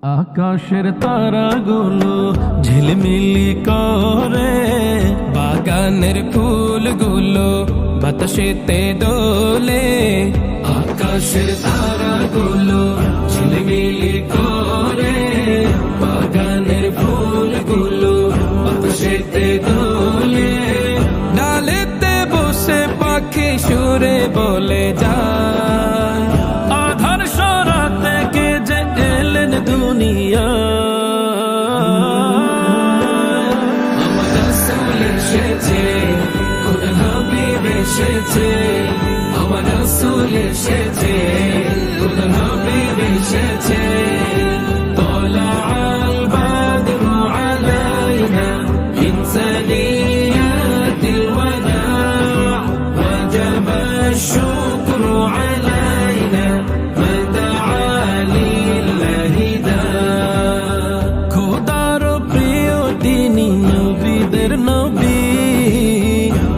আকাশের তারাগুলো ঝিলমিলি করে, বাগানের ফুলগুলো বাতাসেতে দোলে। আকাশের তারাগুলো ঝিলমিলি করে, বাগানের ফুলগুলো বাতাসেতে দোলে। ডালেতে বসে পাখি সুরে বলে যায়, আধার সরাতে কে যে এলেন দুনিয়া। আমার রাসূল এসেছে, কোন হাবিব এসেছে। আমার রাসূল এসেছে, কোন হাবিব এসেছে। طلع البدر علينا من ثنيات الوداع، وجب الشكر علينا ما دعا لله داع। খোদার প্রিয় তিনি নবীদের নবী,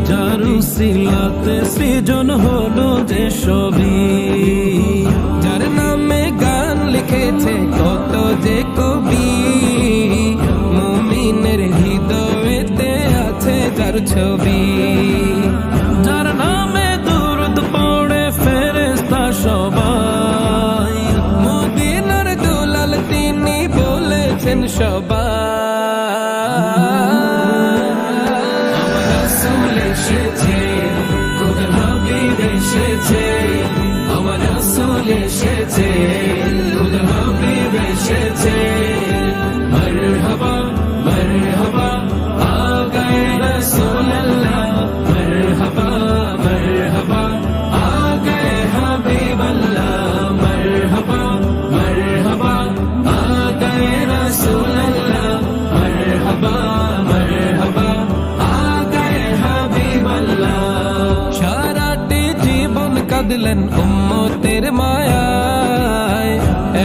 যার উসিলাতে সৃজন হলো যে সবই। যার নামে গান লিখেছে কত যে কবি, মুমিনের হৃদয়েতে আছে যার ছবি। যার নামে দুরূদ পড়ে ফেরেশতা সবাই, মদিনার দুলাল তিনি বলেছেন সবাই। আমার রাসূল এসেছে, কোন হাবিব এসেছে। আমার রাসূল এসেছে, কোন হাবিব এসেছে। মরহবা মরহবা আ গয়ে রাসূলুল্লাহ, মরহবা মরহবা আ গয়ে হাবিবাল্লাহ। মরহবা মরহবা আ গয়ে রাসূলুল্লাহ, মরহবা মরহবা আ গয়ে হাবিবাল্লাহ। সারাটি জীবন কাঁদলেন উম্মতের মায়ায়,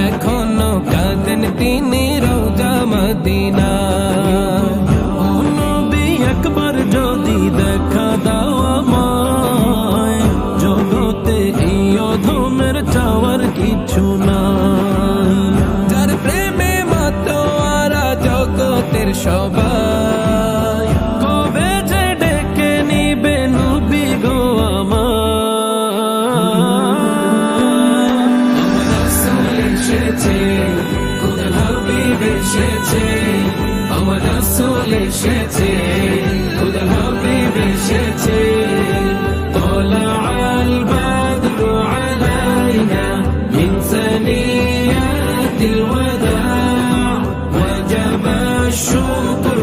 এখনো কাঁদেন তিনি রওজা মদিনায়। ও নবী একবার যদি দেখা দাও আমায়, জগতে এই অধমের চাওয়ার কিছু নাই। যার প্রেমে মাতোয়ারা জগতের সবাই, কবে যে ডেকে নিবে নবী গো আমার। আমার রাসূল এসেছে, কোন হাবিব এসেছে। আমার রাসূল এসেছে, কোন হাবিব এসেছে। طلع البدر علينا من ثنيات الوداع، وجب الشكر